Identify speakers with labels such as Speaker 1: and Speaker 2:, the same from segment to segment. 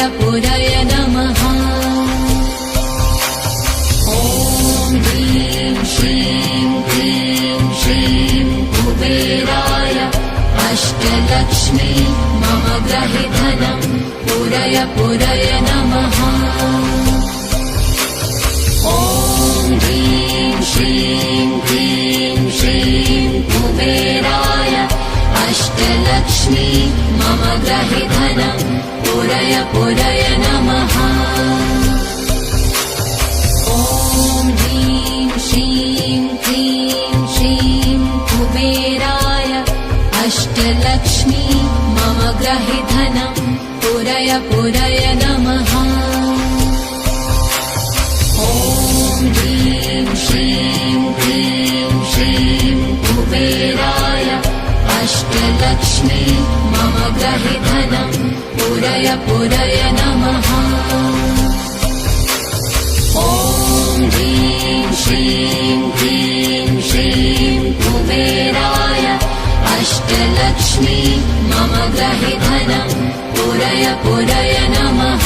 Speaker 1: पुरय नमः। ॐ ह्रीं श्रीं क्लीं श्रीं कुबेराय अष्टलक्ष्मी मम गृहे धनं पुरय नमः। ॐ ह्रीं श्रीं क्लीं श्रीं कुबेराय अष्टलक्ष्मी मम गृहे धनं पुरय नमः। ॐ ह्रीं श्रीं क्लीं श्रीं कुबेराय अष्टलक्ष्मी मम गृहे धनं पुरय नमः। ॐ ह्रीं श्रीं क्लीं श्रीं कुबेराय अष्टलक्ष्मी मम गृहे धनं पुरय नमः। ॐ ह्रीं श्रीं क्लीं श्रीं कुबेराय अष्टलक्ष्मी मम गृहे धनं पुरय नमः।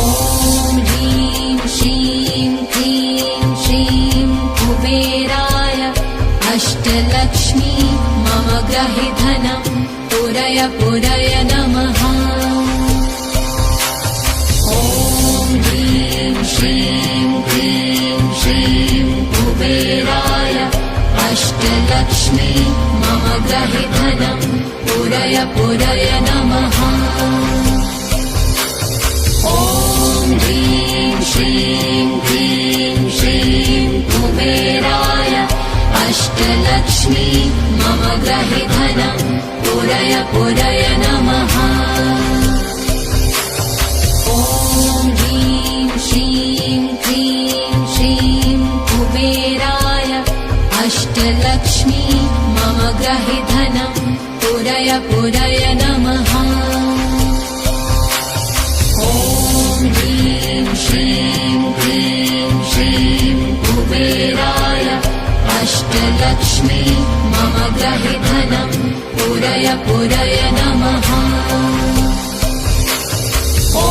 Speaker 1: ॐ ह्रीं श्रीं क्लीं श्रीं कुबेराय अष्टलक्ष्मी मम गृहे धनं पुरय नमः। ॐ ह्रीं श्रीं क्लीं श्रीं कुबेराय अष्टलक्ष्मी मम गृहे धनं पुरय नमः। ॐ ह्रीं श्रीं क्लीं श्रीं कुबेराय अष्टलक्ष्मी मम गृहे धनं पुरय नमः। ॐ ह्रीं श्रीं क्लीं श्रीं कुबेराय अष्टलक्ष्मी मम गृहे धनं पुरय नमः। ॐ ह्रीं श्रीं क्लीं श्रीं कुबेराय अष्टलक्ष्मी मम गृहे धनं पुरय नमः। ॐ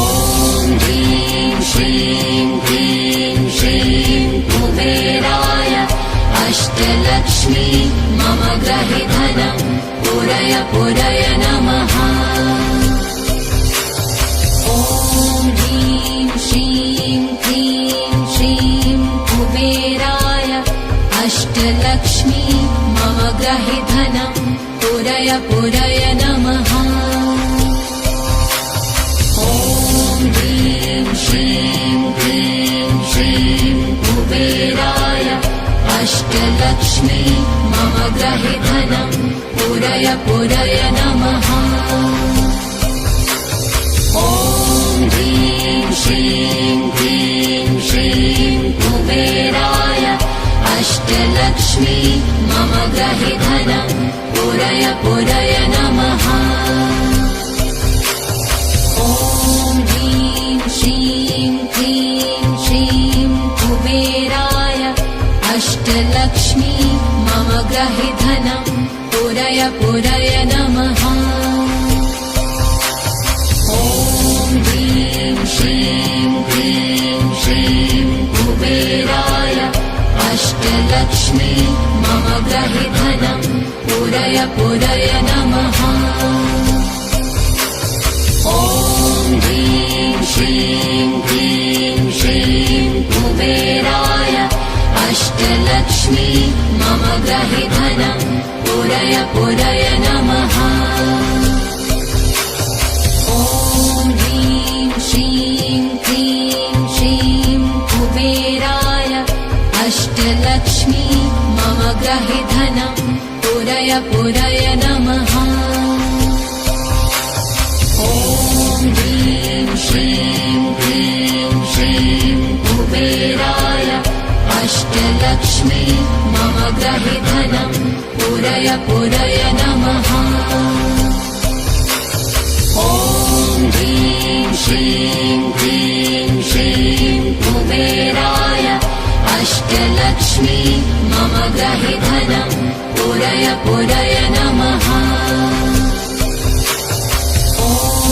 Speaker 1: ह्रीं श्रीं क्लीं श्रीं कुबेराय अष्टलक्ष्मी मम गृहे धनं पुरय नमः। ॐ ह्रीं श्रीं क्लीं श्रीं कुबेराय अष्टलक्ष्मी मम गृहे धनं पुरय नमः। ॐ ह्रीं श्रीं क्लीं श्रीं कुबेराय अष्टलक्ष्मी मम गृहे धनं पुरय नमः। ॐ ह्रीं श्रीं क्लीं श्रीं कुबेराय अष्टलक्ष्मी मम गृहे धनं पुरय नमः। ॐ ह्रीं श्रीं क्लीं श्रीं कुबेराय अष्टलक्ष्मी मम गृहे धनं पुरय नमः। ॐ ह्रीं श्रीं क्लीं श्रीं कुबेराय अष्टलक्ष्मी मम गृहे धनं पुरय नमः। ॐ ह्रीं श्रीं क्लीं श्रीं कुबेराय अष्टलक्ष्मी मम गृहे धनं पुरय नमः। ॐ ह्रीं श्रीं क्लीं श्रीं कुबेराय अष्टलक्ष्मी मम गृहे धनं पुरय नमः। ॐ ह्रीं श्रीं क्लीं श्रीं कुबेराय अष्टलक्ष्मी मम गृहे धनं पुरय नमः। ॐ ह्रीं श्रीं क्लीं श्रीं कुबेराय अष्टलक्ष्मी मम गृहे धनं पुरय नमः। ॐ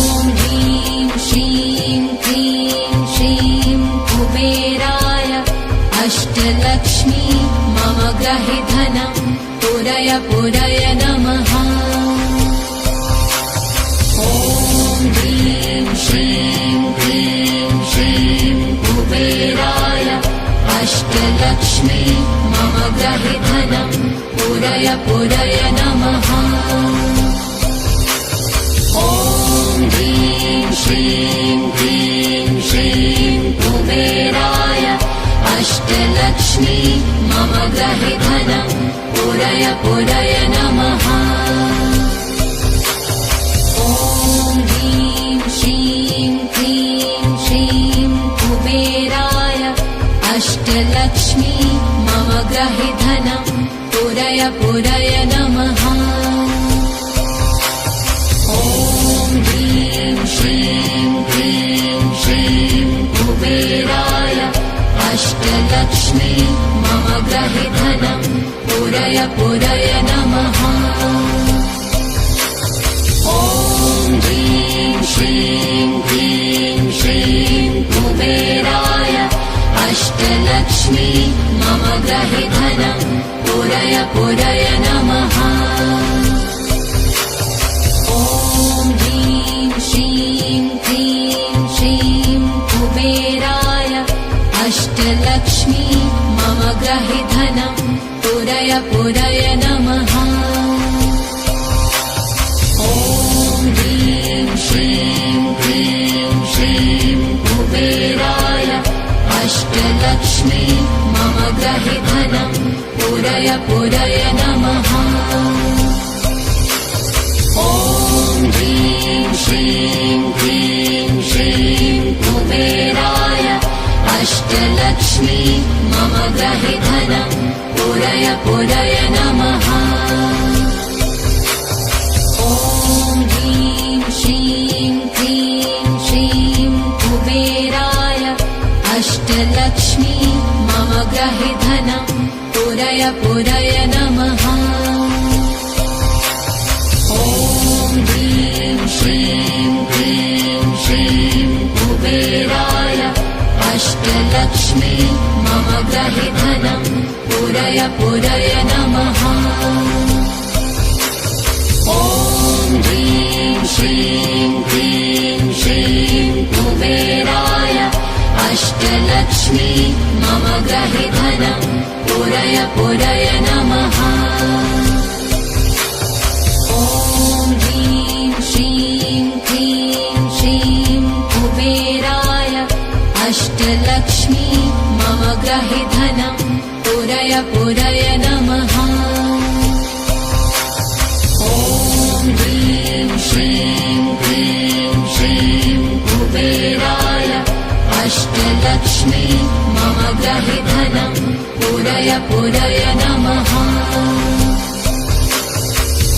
Speaker 1: अष्टलक्ष्मी मम गृहे धनं पूरय पूरय नमः। ॐ ह्रीं श्रीं क्लीं श्रीं कुबेराय अष्टलक्ष्मी मम गृहे धनं पूरय पूरय नमः। ॐ ह्रीं श्रीं क्लीं श्रीं कुबेराय अष्टलक्ष्मी मम गृहे धनं पूरय पूरय नमः। ॐ ह्रीं श्रीं क्लीं श्रीं कुबेराय अष्टलक्ष्मी मम गृहे धनं पूरय पूरय नमः। ॐ ह्रीं श्रीं क्लीं श्रीं कुबेराय अष्टलक्ष्मी मम गृहे धनं पूरय पूरय नमः। ॐ ह्रीं श्रीं क्लीं श्रीं कुबेराय अष्टलक्ष्मी मम गृहे धनं पूरय पूरय नमः। ॐ ह्रीं श्रीं क्लीं श्रीं कुबेराय अष्टलक्ष्मी मम गृहे धनं पूरय पूरय नमः। ॐ ह्रीं श्रीं क्लीं श्रीं कुबेराय अष्टलक्ष्मी मम गृहे धनं पूरय पूरय नमः। ॐ ह्रीं श्रीं क्लीं श्रीं कुबेराय अष्टलक्ष्मी मम गृहे धनं पूरय पूरय नमः। ॐ ह्रीं श्रीं क्लीं श्रीं कुबेराय अष्टलक्ष्मी मम गृहे धनं पूरय पूरय नमः। ॐ ह्रीं श्रीं क्लीं श्रीं कुबेराय अष्टलक्ष्मी मम गृहे धनं पूरय पूरय नमः। ॐ ह्रीं श्रीं क्लीं श्रीं कुबेराय अष्टलक्ष्मी मम गृहे धनं पूरय पूरय नमः। ॐ ह्रीं श्रीं क्लीं श्रीं कुबेराय अष्टलक्ष्मी मम गृहे धनं पूरय पूरय नमः। ॐ ह्रीं श्रीं क्लीं श्रीं कुबेराय अष्टलक्ष्मी मम गृहे धनं पूरय पूरय नमः।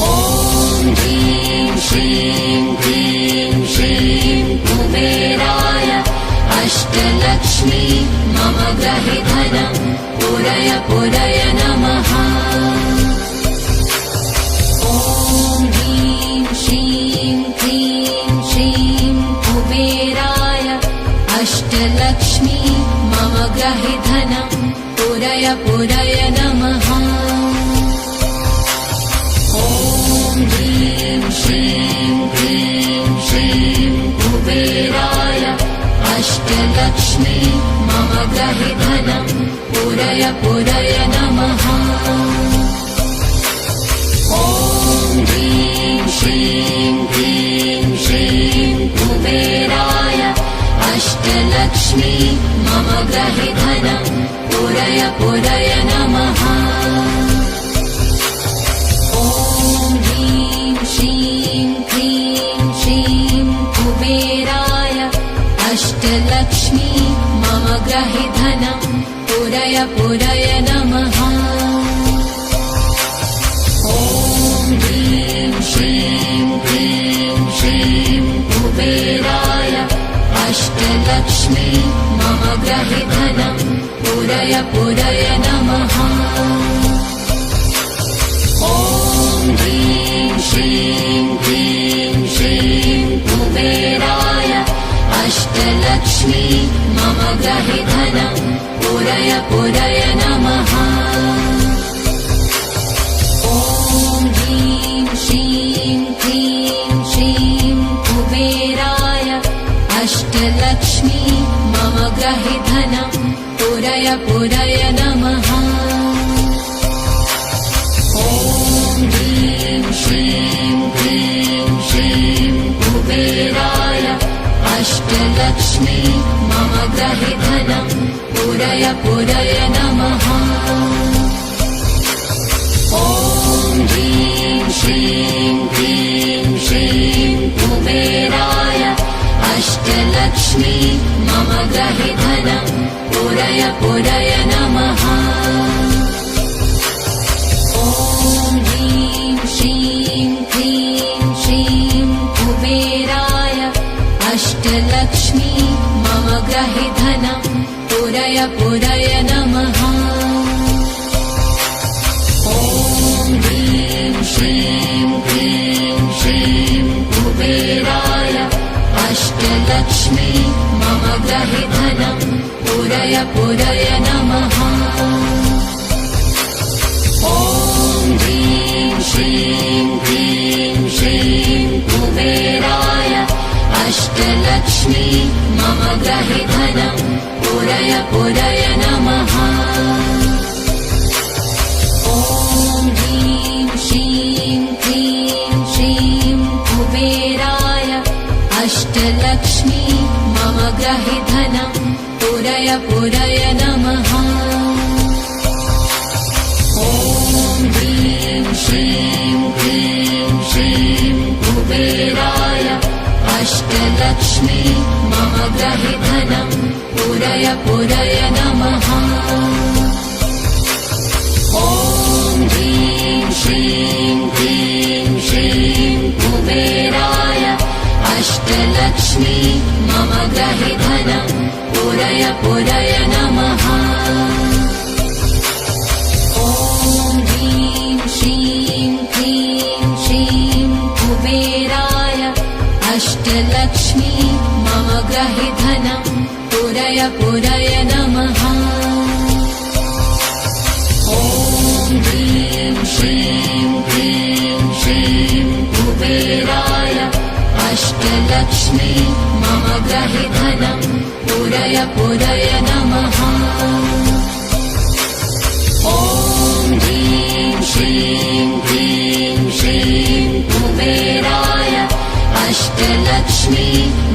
Speaker 1: ॐ ह्रीं श्रीं क्लीं श्रीं कुबेराय अष्टलक्ष्मी मम गृहे धनं पूरय पूरय नमः। ॐ ह्रीं श्रीं क्लीं श्रीं कुबेराय अष्टलक्ष्मी मम गृहे धनं पूरय पूरय नमः। ॐ ह्रीं श्रीं क्लीं श्रीं कुबेराय अष्टलक्ष्मी मम गृहे धनं पूरय पूरय नमः। ॐ ह्रीं श्रीं क्लीं श्रीं कुबेराय अष्टलक्ष्मी मम गृहे धनं पूरय पूरय नमः। ॐ ह्रीं श्रीं क्लीं श्रीं कुबेराय अष्टलक्ष्मी मम गृहे धनं पूरय पूरय नमः। ॐ ह्रीं श्रीं क्लीं श्रीं कुबेराय अष्टलक्ष्मी मम गृहे धनं पूरय पूरय नमः। ॐ ह्रीं श्रीं क्लीं श्रीं कुबेराय अष्टलक्ष्मी अष्टलक्ष्मी मम ग्रहे धनं पूरय पूरय नमः। ॐ ह्रीं श्रीं क्लीं श्रीं कुबेराय अष्टलक्ष्मी मम ग्रहे धनं पूरय पूरय नमः। ॐ ह्रीं श्रीं क्लीं श्रीं कुबेराय अष्टलक्ष्मी मम ग्रहे धनं पूरय पूरय नमः। ॐ ह्रीं श्रीं क्लीं श्रीं कुबेराय अष्टलक्ष्मी मम ग्रहे धनं पूरय पूरय नमः। ॐ ह्रीं श्रीं क्लीं श्रीं कुबेराय अष्टलक्ष्मी मम ग्रहे धनं पूरय पूरय नमः। ॐ ह्रीं श्रीं क्लीं श्रीं कुबेराय अष्टलक्ष्मी मम ग्रहे धनं पूरय पूरय नमः। ॐ ह्रीं श्रीं क्लीं श्रीं कुबेराय अष्टलक्ष्मी मम ग्रहे धनं पूरय पूरय नमः। ॐ ह्रीं श्रीं क्लीं श्रीं कुबेराय अष्टलक्ष्मी मम ग्रहे धनं पूरय पूरय नमः। ॐ ह्रीं श्रीं क्लीं श्रीं कुबेराय अष्टलक्ष्मी मम ग्रहे धनं पूरय पूरय नमः। ॐ ह्रीं श्रीं क्लीं श्रीं कुबेराय अष्टलक्ष्मी मम ग्रहे धनं पूरय पूरय नमः। ॐ ह्रीं श्रीं क्लीं श्रीं कुबेराय अष्टलक्ष्मी मम ग्रहे धनं पूरय पूरय नमः। ॐ ह्रीं श्रीं क्लीं श्रीं कुबेराय अष्टलक्ष्मी मम ग्रहे धनं पूरय पूरय नमः। ॐ ह्रीं श्रीं क्लीं श्रीं कुबेराय अष्टलक्ष्मी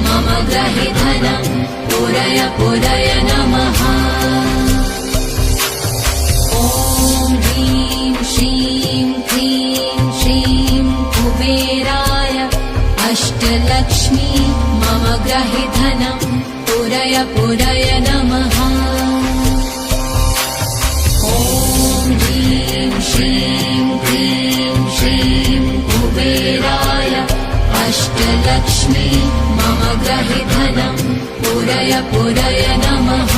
Speaker 1: मम ग्रहे धनं पूरय पूरय नमः। ॐ ह्रीं श्रीं क्लीं श्रीं कुबेराय अष्टलक्ष्मी मम ग्रहे धनं पूरय पूरय नमः। ॐ ह्रीं श्रीं क्लीं श्रीं कुबेराय अष्टलक्ष्मी मम ग्रहे धनं पूरय पूरय नमः।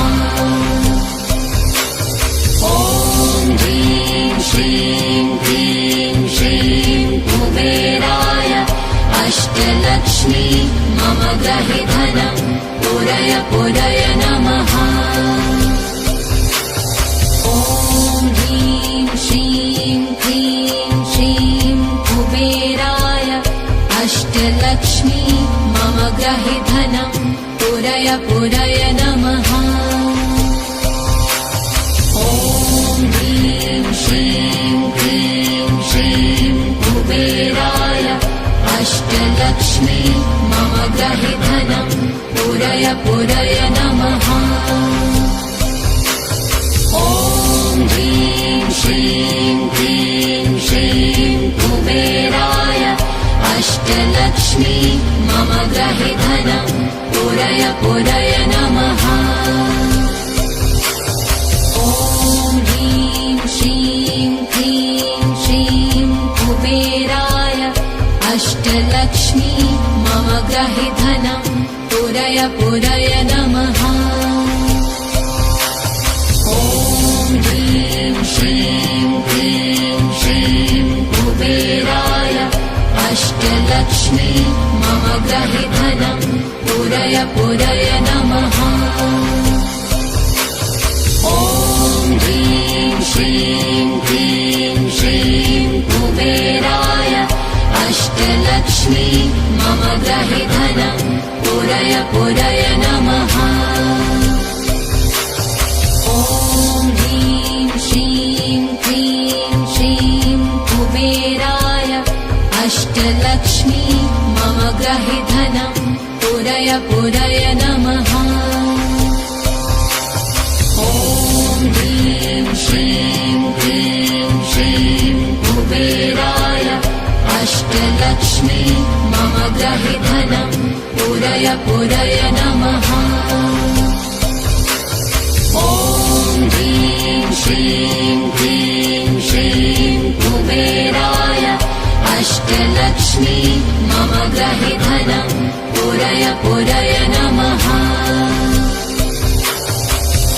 Speaker 1: ॐ ह्रीं श्रीं क्लीं श्रीं कुबेराय अष्टलक्ष्मी मम ग्रहे धनं पूरय पूरय नमः। ॐ ह्रीं श्रीं क्लीं श्रीं कुबेराय अष्टलक्ष्मी मम ग्रहे धनं पूरय पूरय नमः। ॐ ह्रीं श्रीं क्लीं श्रीं कुबेराय अष्टलक्ष्मी मम ग्रहे धनं पूरय पूरय नमः। ॐ ह्रीं श्रीं क्लीं श्रीं कुबेराय अष्टलक्ष्मी मम ग्रहे धनं पूरय पूरय नमः। ॐ ह्रीं श्रीं क्लीं श्रीं कुबेराय अष्टलक्ष्मी मम ग्रहे धनं पूरय पूरय नमः। ॐ ह्रीं श्रीं क्लीं श्रीं कुबेराय अष्टलक्ष्मी मम ग्रहे धनं पूरय पूरय पूरय नमः। ॐ ह्रीं श्रीं क्लीं श्रीं कुबेराय अष्टलक्ष्मी मम ग्रहि धनं पूरय पूरय नमः। ॐ ह्रीं श्रीं क्लीं श्रीं कुबेराय अष्टलक्ष्मी मम ग्रहि धनं पूरय पूरय नमः। ॐ ह्रीं श्रीं क्लीं श्रीं कुबेराय अष्टलक्ष्मी मम ग्रहि धनं पूरय पूरय नमः। ॐ ह्रीं श्रीं क्लीं श्रीं कुबेराय अष्टलक्ष्मी मम ग्रहि धनं पूरय पूरय नमः।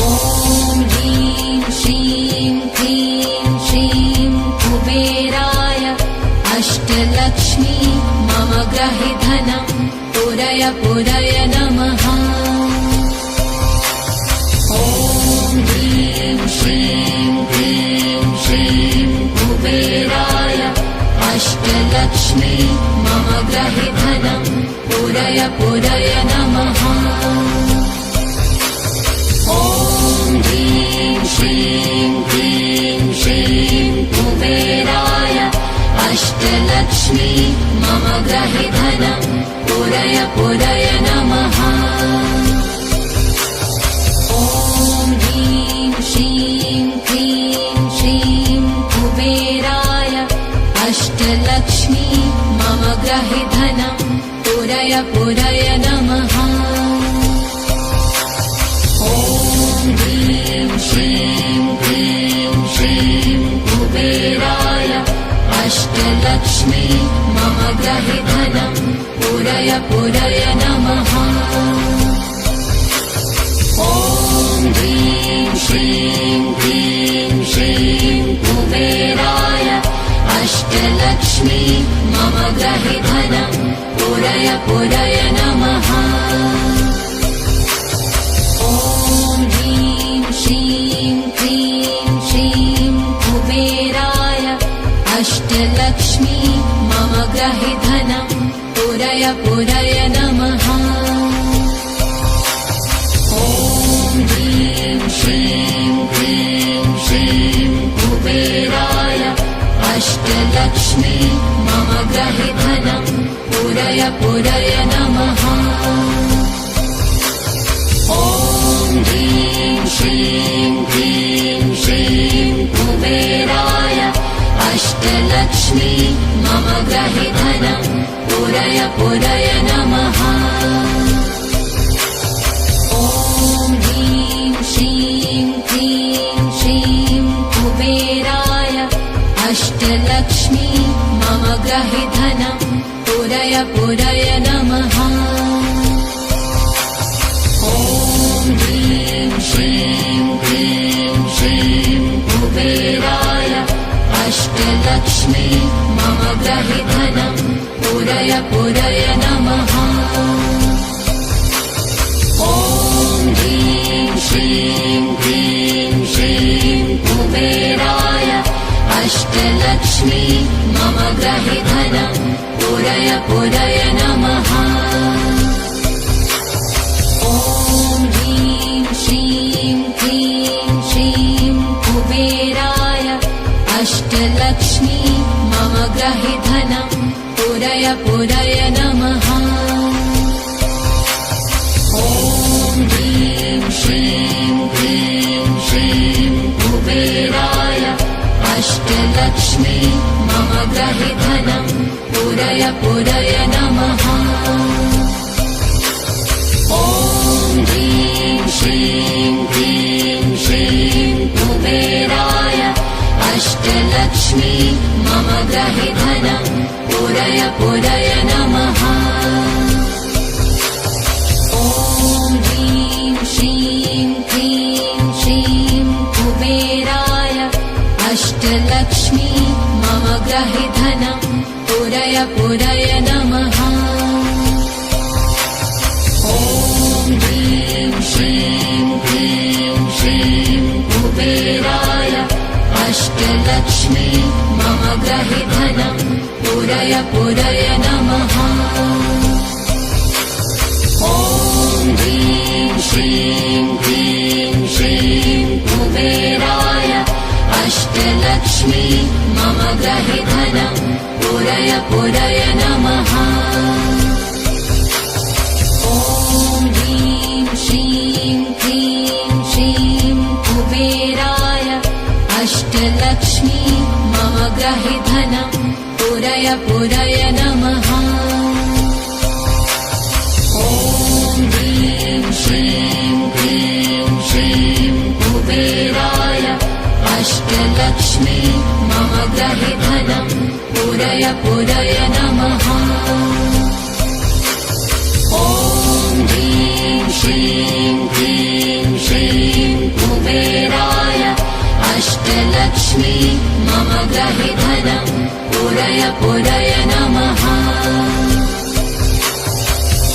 Speaker 1: ॐ ह्रीं श्रीं क्लीं श्रीं कुबेराय अष्टलक्ष्मी मम ग्रहि धनं पूरय पूरय नमः। ॐ ह्रीं श्रीं क्लीं श्रीं कुबेराय अष्टलक्ष्मी मम ग्रहि धनं पूरय पूरय नमः। ॐ ह्रीं श्रीं क्लीं श्रीं कुबेराय अष्टलक्ष्मी मम ग्रहि धनं पूरय पूरय नमः। ॐ ह्रीं श्रीं क्लीं श्रीं कुबेराय अष्टलक्ष्मी मम ग्रहि धनं पूरय पूरय नमः। ॐ ह्रीं श्रीं क्लीं श्रीं कुबेराय अष्टलक्ष्मी मम ग्रहि धनं पूरय पूरय नमः। ॐ ह्रीं श्रीं क्लीं श्रीं कुबेराय अष्टलक्ष्मी मम ग्रहि धनं पूरय पूरय नमः। ॐ ह्रीं श्रीं क्लीं श्रीं कुबेराय अष्टलक्ष्मी मम ग्रहि धनं पूरय पूरय नमः। ॐ ह्रीं श्रीं क्लीं श्रीं कुबेराय अष्टलक्ष्मी मम ग्रहि धनं पूरय पूरय नमः। ॐ ह्रीं श्रीं क्लीं श्रीं कुबेराय अष्टलक्ष्मी मम ग्रहि धनं पूरय पूरय नमः। ॐ ह्रीं श्रीं क्लीं श्रीं कुबेराय अष्टलक्ष्मी मम ग्रहि धनं पूरय पूरय नमः। ॐ ह्रीं श्रीं क्लीं श्रीं कुबेराय अष्टलक्ष्मी मम ग्रहि धनं पूरय पूरय नमः। ॐ ह्रीं श्रीं क्लीं श्रीं कुबेराय अष्टलक्ष्मी मम ग्रहि धनं पूरय पूरय नमः। ॐ ह्रीं श्रीं क्लीं श्रीं कुबेराय अष्टलक्ष्मी मम ग्रहि धनं पूरय पूरय नमः। ॐ ह्रीं श्रीं क्लीं श्रीं कुबेराय अष्टलक्ष्मी मम ग्रहि धनं पूरय पूरय नमः। ॐ ह्रीं श्रीं क्लीं श्रीं कुबेराय अष्टलक्ष्मी मम ग्रहि धनं पूरय पूरय नमः। ॐ ह्रीं श्रीं क्लीं श्रीं कुबेराय अष्टलक्ष्मी मम ग्रहि धनं पूरय पूरय नमः। ॐ अष्टलक्ष्मी मम ग्रहे धनं पूरय पूरय नमः। ॐ ह्रीं श्रीं क्लीं श्रीं कुबेराय अष्टलक्ष्मी मम ग्रहे धनं पूरय पूरय नमः। ॐ ह्रीं श्रीं क्लीं श्रीं कुबेराय अष्टलक्ष्मी मम ग्रहे धनं पूरय पूरय नमः। ॐ ह्रीं श्रीं क्लीं श्रीं कुबेराय अष्टलक्ष्मी मम ग्रहे धनं पूरय पूरय नमः। ॐ ह्रीं श्रीं क्लीं श्रीं कुबेराय अष्टलक्ष्मी मम ग्रहे धनं पूरय पूरय नमः।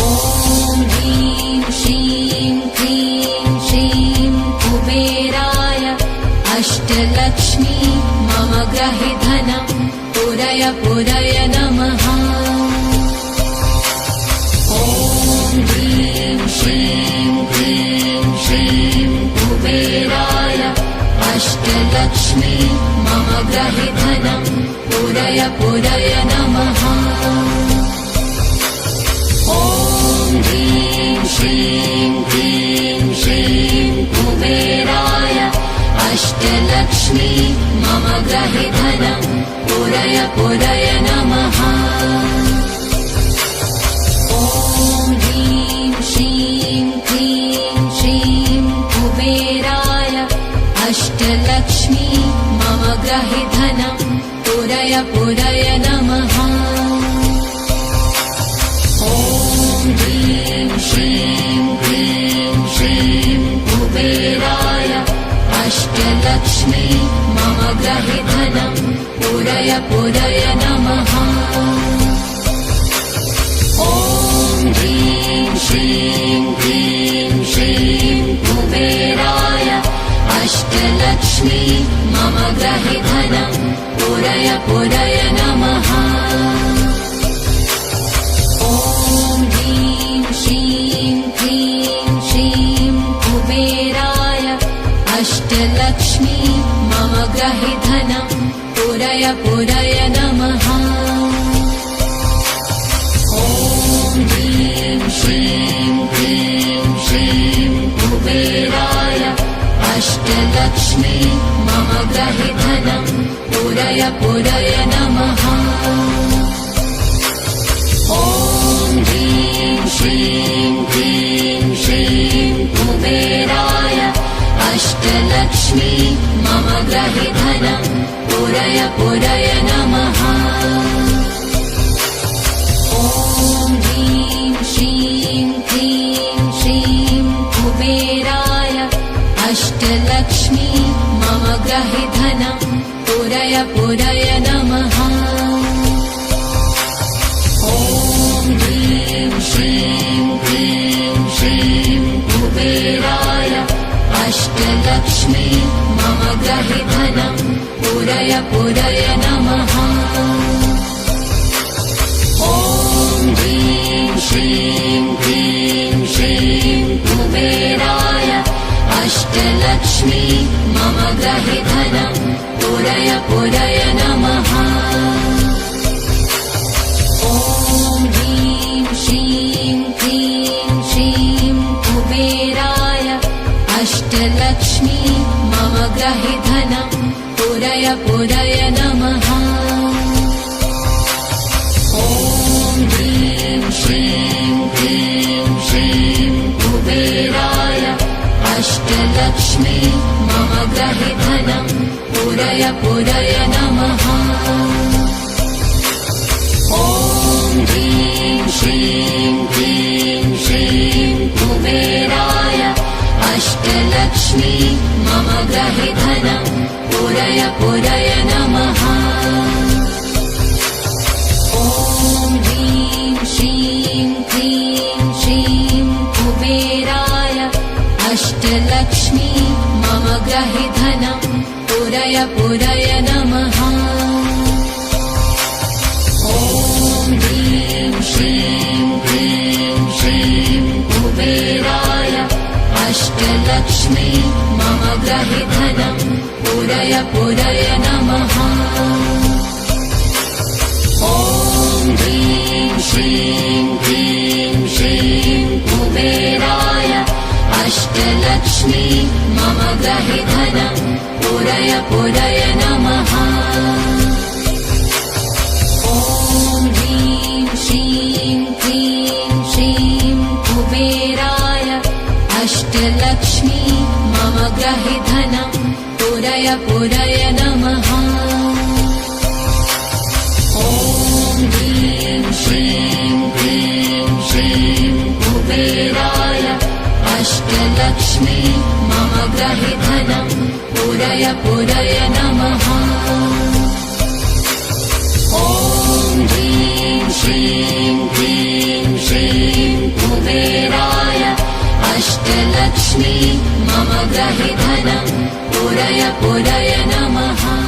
Speaker 1: ॐ ह्रीं श्रीं क्लीं श्रीं कुबेराय अष्टलक्ष्मी मम ग्रहे धनं पूरय पूरय नमः। ॐ ह्रीं श्रीं क्लीं श्रीं कुबेराय अष्टलक्ष्मी मम ग्रहे धनं पूरय पूरय नमः। ॐ ह्रीं श्रीं क्लीं श्रीं कुबेराय अष्टलक्ष्मी मम ग्रहे धनं पूरय पूरय नमः। ॐ ह्रीं श्रीं क्लीं श्रीं कुबेराय अष्टलक्ष्मी मम ग्रहे धनं पूरय पूरय नमः। ॐ ह्रीं श्रीं क्लीं श्रीं कुबेराय अष्टलक्ष्मी मम ग्रहे धनं पूरय पूरय नमः। ॐ ह्रीं श्रीं क्लीं श्रीं कुबेराय अष्टलक्ष्मी मम ग्रहे धनं पूरय पूरय नमः। ॐ ह्रीं श्रीं क्लीं श्रीं कुबेराय अष्टलक्ष्मी मम ग्रहे धनं पूरय पूरय नमः। ॐ ह्रीं श्रीं क्लीं श्रीं कुबेराय अष्टलक्ष्मी मम ग्रहे धनं पूरय पूरय नमः। ॐ ह्रीं श्रीं क्लीं श्रीं कुबेराय अष्टलक्ष्मी मम ग्रहे धनं पूरय पूरय नमः। ॐ ह्रीं श्रीं क्लीं श्रीं कुबेराय अष्टलक्ष्मी मम ग्रहे धनं पूरय पूरय नमः। ॐ ह्रीं श्रीं क्लीं श्रीं कुबेराय अष्टलक्ष्मी मम ग्रहे धनं पूरय पूरय नमः। ॐ ह्रीं श्रीं क्लीं श्रीं कुबेराय अष्टलक्ष्मी मम ग्रहे धनं पूरय पूरय नमः। ॐ ह्रीं श्रीं क्लीं श्रीं कुबेराय अष्टलक्ष्मी मम ग्रहे धनं पूरय पूरय नमः। ॐ ह्रीं श्रीं क्लीं श्रीं कुबेराय अष्टलक्ष्मी मम ग्रहे धनं पूरय पूरय नमः। ॐ ह्रीं श्रीं क्लीं श्रीं कुबेराय अष्टलक्ष्मी मम ग्रहे धनं पूरय पूरय नमः। ॐ ह्रीं श्रीं क्लीं श्रीं कुबेराय अष्टलक्ष्मी मम ग्रहे धनं पूरय पूरय नमः। अष्टलक्ष्मी मम ग्रहि धनं पूरय पूरय नमः। ॐ ह्रीं श्रीं क्लीं श्रीं कुबेराय अष्टलक्ष्मी मम ग्रहि धनं पूरय पूरय नमः। ॐ ह्रीं श्रीं क्लीं श्रीं कुबेराय अष्टलक्ष्मी मम ग्रहि धनं पूरय पूरय नमः। ॐ ह्रीं श्रीं क्लीं श्रीं कुबेराय अष्टलक्ष्मी मम ग्रहि धनं पूरय पूरय नमः। ॐ ह्रीं श्रीं क्लीं श्रीं कुबेराय अष्टलक्ष्मी मम ग्रहि धनं पूरय पूरय नमः।